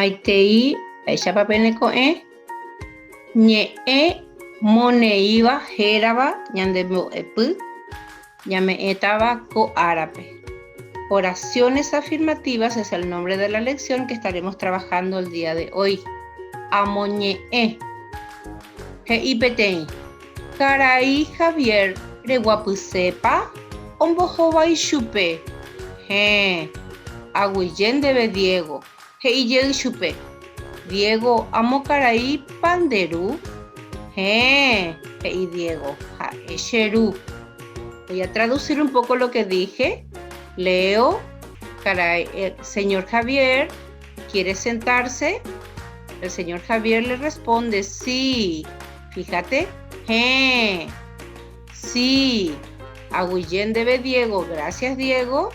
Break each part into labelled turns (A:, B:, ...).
A: Maitei, ella papel con ñe moneiva heraba ñandemo epu ñame etaba co árabe. Oraciones afirmativas es el nombre de la lección que estaremos trabajando el día de hoy. Amoñe Heipetei. Carai Javier reguapusepa ombojobai chupe. Aguillén debe Diego. Heiyel chupe. Diego amo carai panderu. Hei Diego. Esheru. Voy a traducir un poco lo que dije. Leo. Caray, el señor Javier quiere sentarse. El señor Javier le responde sí. Fíjate. Sí. Aguillén debe Diego. Gracias, Diego.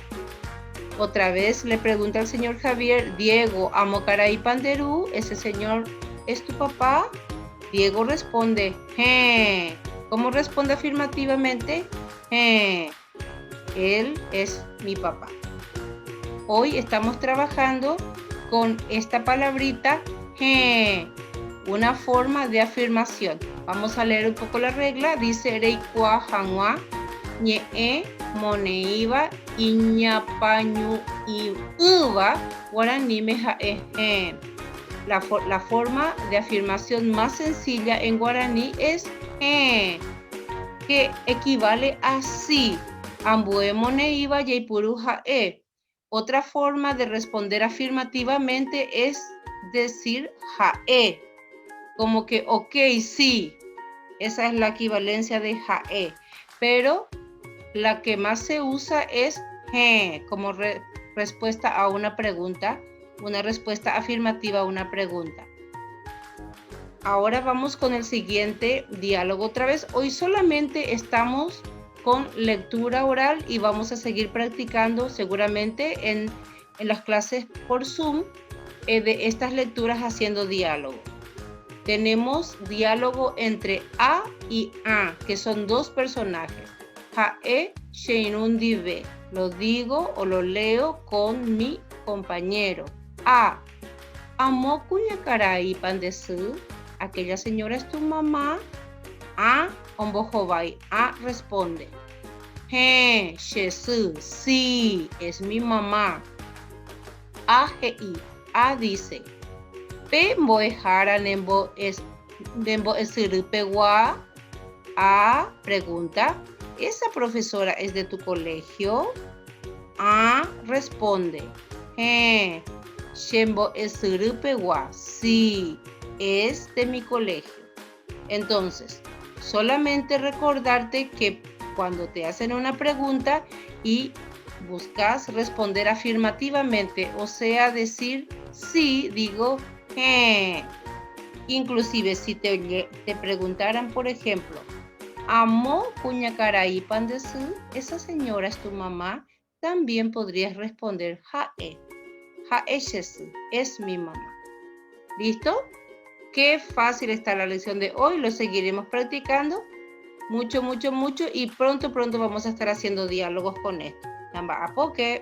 A: Otra vez le pregunta al señor Javier, Diego, amo caray panderú, ¿ese señor es tu papá? Diego responde, ¿cómo responde afirmativamente? Él es mi papá. Hoy estamos trabajando con esta palabrita, una forma de afirmación. Vamos a leer un poco la regla. Dice, reikua hanwa, ñe moneiva iñapañu y uva guaraní mejae. La forma de afirmación más sencilla en guaraní es que equivale a sí. Ambue moneiva yaipuru jae. Otra forma de responder afirmativamente es decir jae, como que ok, sí. Esa es la equivalencia de jae, pero la que más se usa es como respuesta a una pregunta, una respuesta afirmativa a una pregunta. Ahora vamos con el siguiente diálogo otra vez. Hoy solamente estamos con lectura oral y vamos a seguir practicando seguramente en las clases por Zoom de estas lecturas haciendo diálogo. Tenemos diálogo entre A y A, que son dos personajes. Jae Sheinundi. Lo digo o lo leo con mi compañero. A. Amo cuñacaray pandesu. Aquella señora es tu mamá. A. Ombojobai. A responde. Shesu. Sí, es mi mamá. A. Hei. A dice. Pe mboejara nembo esirupewa. A pregunta. ¿Esa profesora es de tu colegio? A responde. Shembo esirupewa. Sí, es de mi colegio. Entonces, solamente recordarte que cuando te hacen una pregunta y buscas responder afirmativamente, o sea, decir sí, digo Inclusive si te preguntaran, por ejemplo, amo cuñacaray pandesu, esa señora es tu mamá, también podrías responder jae. Jae shesu, es mi mamá. ¿Listo? Qué fácil está la lección de hoy, lo seguiremos practicando mucho, mucho, mucho y pronto vamos a estar haciendo diálogos con esto. Namba apoque.